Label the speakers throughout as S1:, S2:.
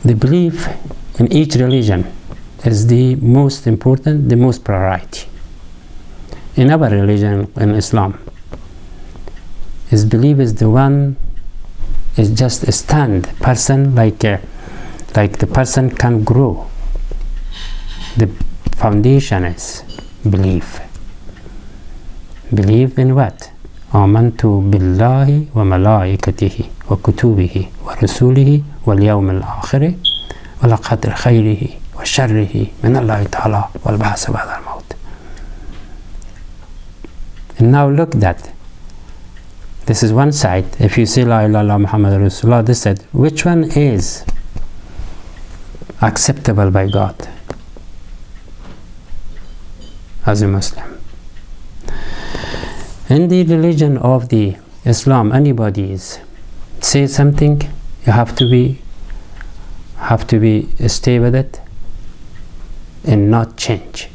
S1: The belief in each religion is the most important, the most priority. In our religion, in Islam, his belief is the one, is just a stand person, like the person can grow. The foundation is belief. Believe in what? آمنت بالله وملائكته وكتبه ورسوله واليوم الآخر والقدر خيره وشره من الله تعالى والبعث بعد الموت. And now look that. This is one side. If you say La ilaha illallah Muhammad Rasulullah, this side, which one is acceptable by God as a Muslim? In the religion of the Islam, anybody is say something, you have to be stay with it and not change.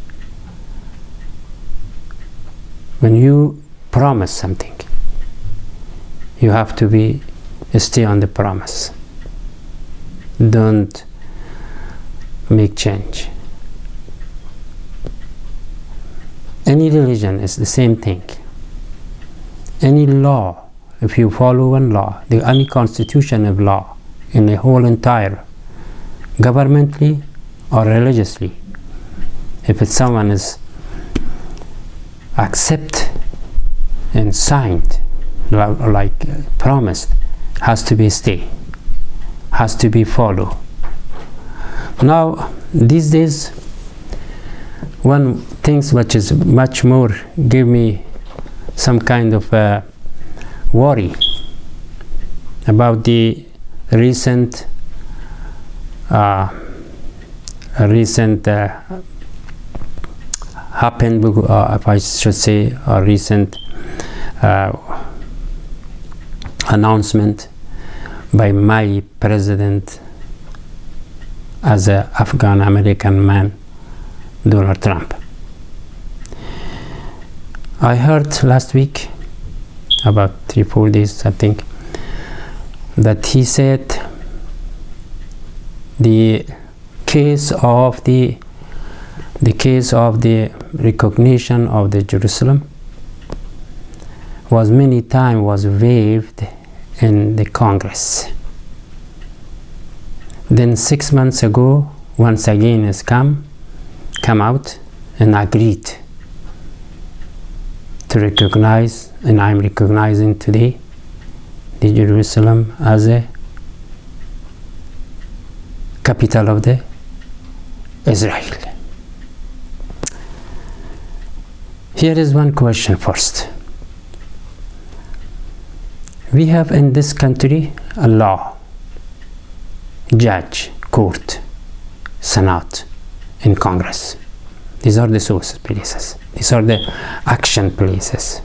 S1: When you promise something, you have to stay on the promise. Don't make change. Any religion is the same thing. Any law, if you follow one law, any constitution of law in the whole entire, governmentally or religiously, if it's someone is accept and signed, like promised, has to be stay, has to be follow. Now these days, one things which is much more give me some kind of worry about the recent happened, if I should say, a recent announcement by my president as an Afghan American man, Donald Trump. I heard last week, about 3-4 days I think, that he said the case of the recognition of the Jerusalem was many times was waived in the Congress. Then 6 months ago, once again has come out and agreed to recognize, and I'm recognizing today, the Jerusalem as a capital of the Israel. Here is one question first. We have in this country a law, judge, court, senate, and Congress. These are the source places. These are the action places.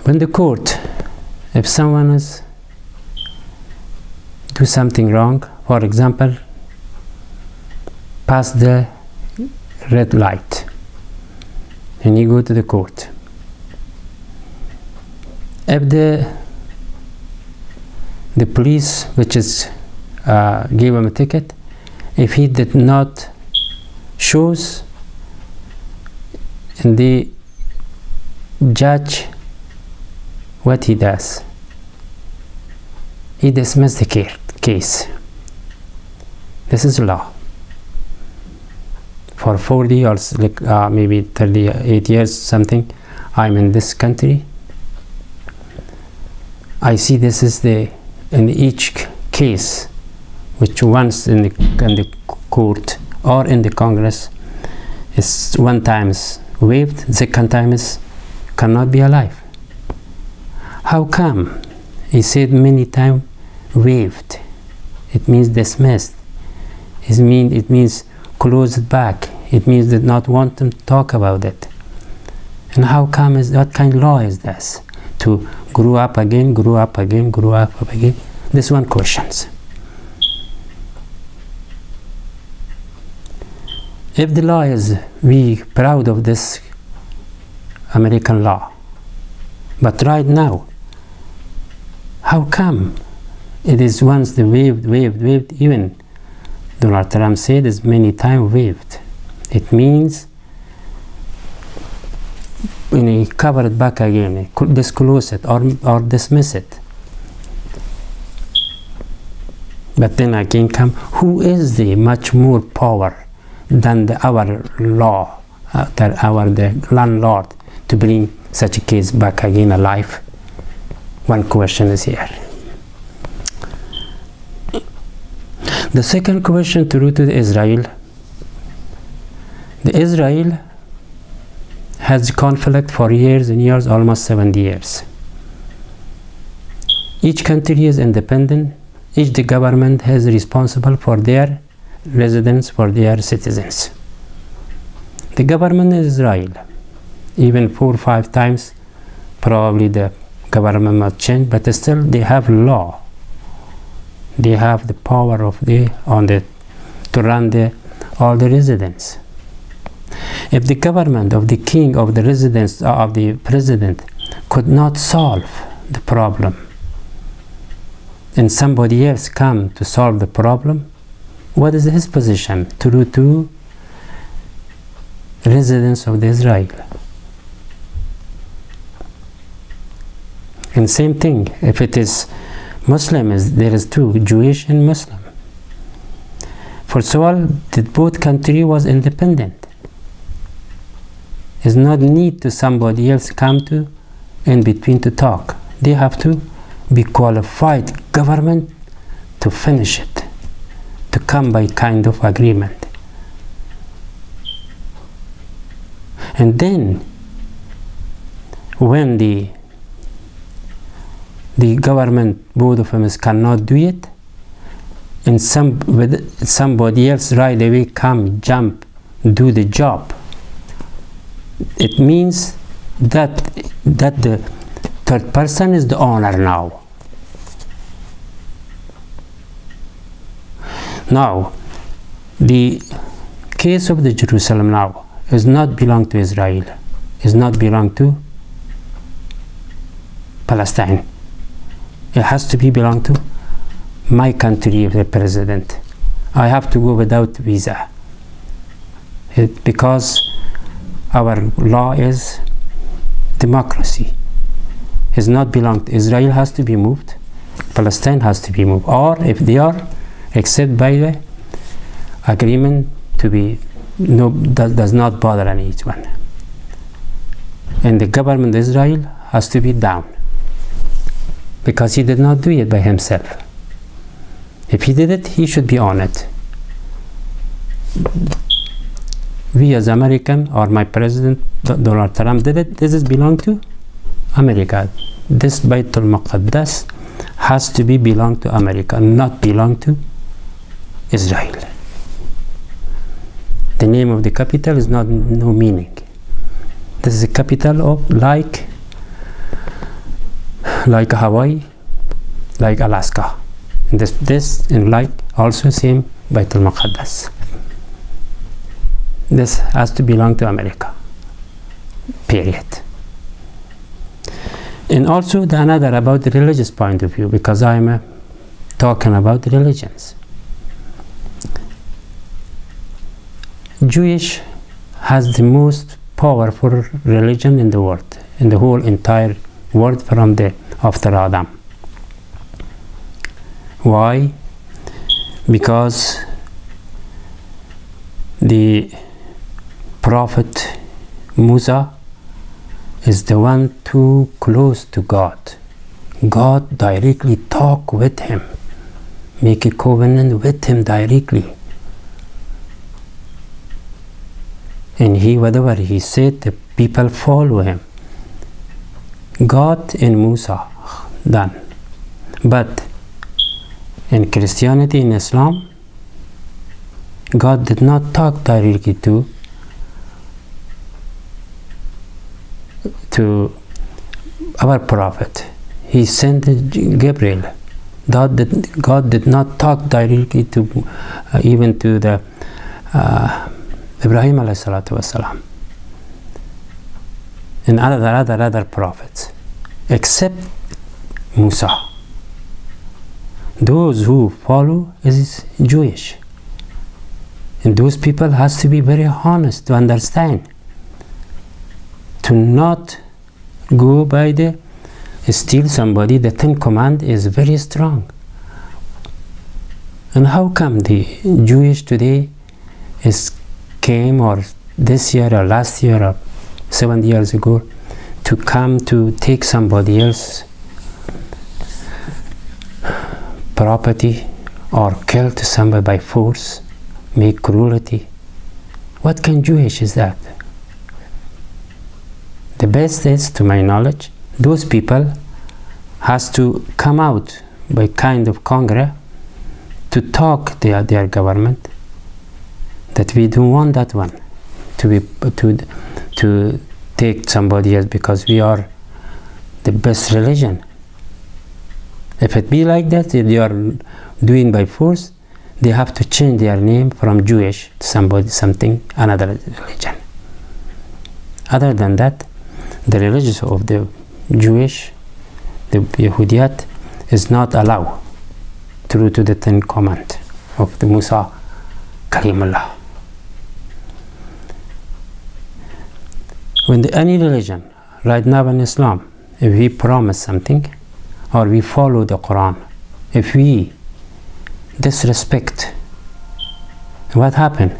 S1: When the court, if someone is do something wrong, for example, pass the red light, and you go to the court. If the police, which is gave him a ticket, if he did not shows, and the judge, what he does, he dismisses the case. This is law. For 40 or maybe 38 years something, I'm in this country. I see this is in each case, which once in the court or in the Congress is one time waived, second time is cannot be alive. How come? He said many times waived. It means dismissed. It means closed back. It means did not want to talk about it. And how come what kind of law is this? To grow up again, grow up again, grow up again? This one questions. If the law is, we proud of this American law, but right now, how come It is once the waved, even Donald Trump said is many times waved. It means when he cover it back again, disclose it or dismiss it. But then again come, who is the much more power than our law, the landlord, to bring such a case back again alive? One question is here. The second question to Israel. The Israel has conflict for years and years, almost 70 years. Each country is independent. Each the government is responsible for their residents, for their citizens. The government is Israel. Even 4 or 5 times, probably the government must change, but still they have law. They have the power to run all the residents. If the government of the king, of the residents, of the president could not solve the problem, and somebody else come to solve the problem, what is his position to do to residents of Israel? And same thing, if it is Muslim, there is two, Jewish and Muslim. First of all, both country was independent. There's not need to somebody else come to in between to talk. They have to be qualified government to finish it, to come by kind of agreement. And then when the government, both of them cannot do it, and somebody else right away come, jump, do the job, it means that the third person is the owner now. Now, the case of the Jerusalem now is not belong to Israel, is not belong to Palestine. It has to be belong to my country, the president. I have to go without visa. Because our law is democracy. It's not belong to Israel, has to be moved. Palestine has to be moved. Or if they are accepted by the agreement to be, does not bother any each one. And the government of Israel has to be down. Because he did not do it by himself. If he did it, he should be on it. We as American, or my president Donald Trump did it, this is belong to America. This Baitul Maqaddas has to be belong to America, not belong to Israel. The name of the capital is no meaning. This is a capital of like Hawaii, like Alaska. And this and like also same Baitul Maqaddas. This has to belong to America. Period. And also another about the religious point of view, because I'm talking about religions. Jewish has the most powerful religion in the world, in the whole entire world from the after Adam. Why? Because the Prophet Musa is the one too close to God. God directly talk with him, make a covenant with him directly. And whatever he said, the people follow him. God and Musa, done. But in Christianity and Islam, God did not talk directly to our prophet. He sent Gabriel. God did not talk directly to even to the Ibrahim alayhi salatu wasalam and other prophets except Musa. those who follow is Jewish. And those people has to be very honest to understand, to not go by the steal somebody. The Ten Command is very strong. And how come the Jewish today came, or this year or last year or 7 years ago, to come to take somebody else's property or kill somebody by force, make cruelty? What kind of Jewish is that? The best is, to my knowledge, those people has to come out by kind of Congress to talk to their government that we don't want that one to take somebody else, because we are the best religion. If it be like that, if they are doing by force, they have to change their name from Jewish to another religion. Other than that, the religion of the Jewish, the Yehudiyat, is not allowed through to the Ten Command of the Musa Khalilullah. When any religion, right now in Islam, if we promise something or we follow the Quran, if we disrespect, what happened?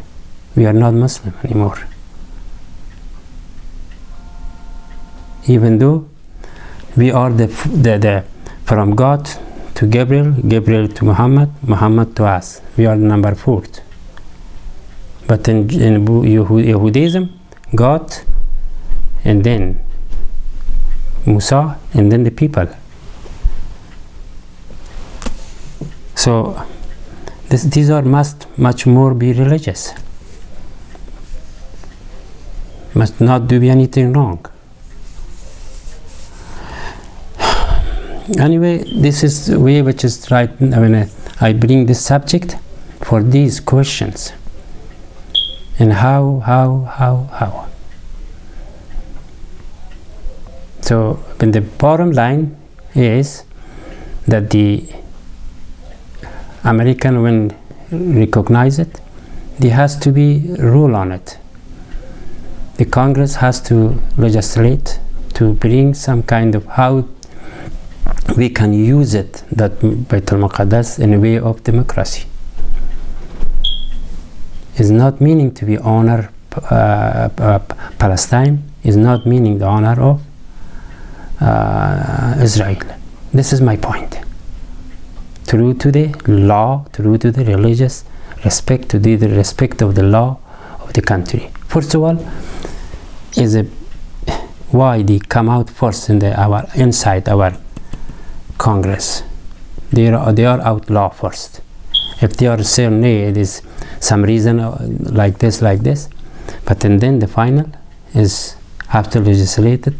S1: We are not Muslim anymore. Even though we are the from God to Gabriel, Gabriel to Muhammad, Muhammad to us. We are number 4. But in Yehudism, God, and then Musa, and then the people. So these are much more be religious. Must not do anything wrong. Anyway, this is the way which is right. I bring this subject for these questions. And how? So, when the bottom line is that the American, when recognize it, there has to be rule on it. The Congress has to legislate to bring some kind of how we can use it, that Baitul Maqaddas, in a way of democracy. Is not meaning to be honor Palestine, is not meaning the honor of Israel. This is my point. Through to the law, through to the religious respect, to the respect of the law of the country. First of all, is why they come out first in inside our Congress. They are outlaw first. If they are saying, nay, it is some reason like this, but then the final is have to legislate it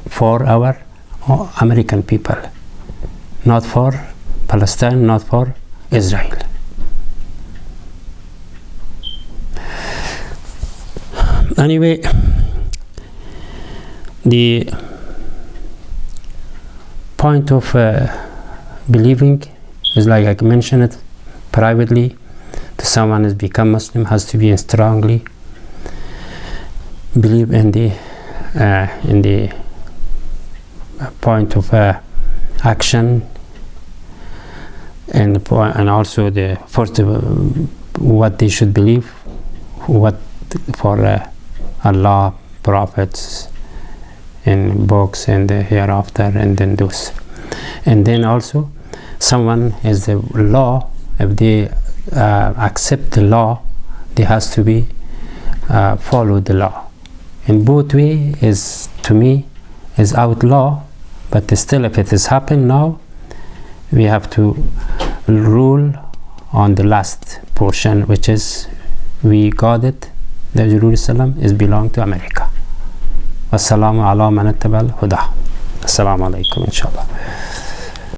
S1: for our American people, not for Palestine, not for Israel. Anyway, the point of believing is, like I mentioned it privately, to someone has become Muslim has to be strongly believe in the point of action, and also the first what they should believe, what for Allah, prophets, in books, and the hereafter, and then those. And then also someone has the law. If they accept the law, they has to be follow the law. In both way is, to me, is outlaw, but still, if it has happened now, we have to rule on the last portion, which is we got it, that Jerusalem is belong to America. Wassalamu ala man ittaba'al huda. Assalamu alaikum, inshallah.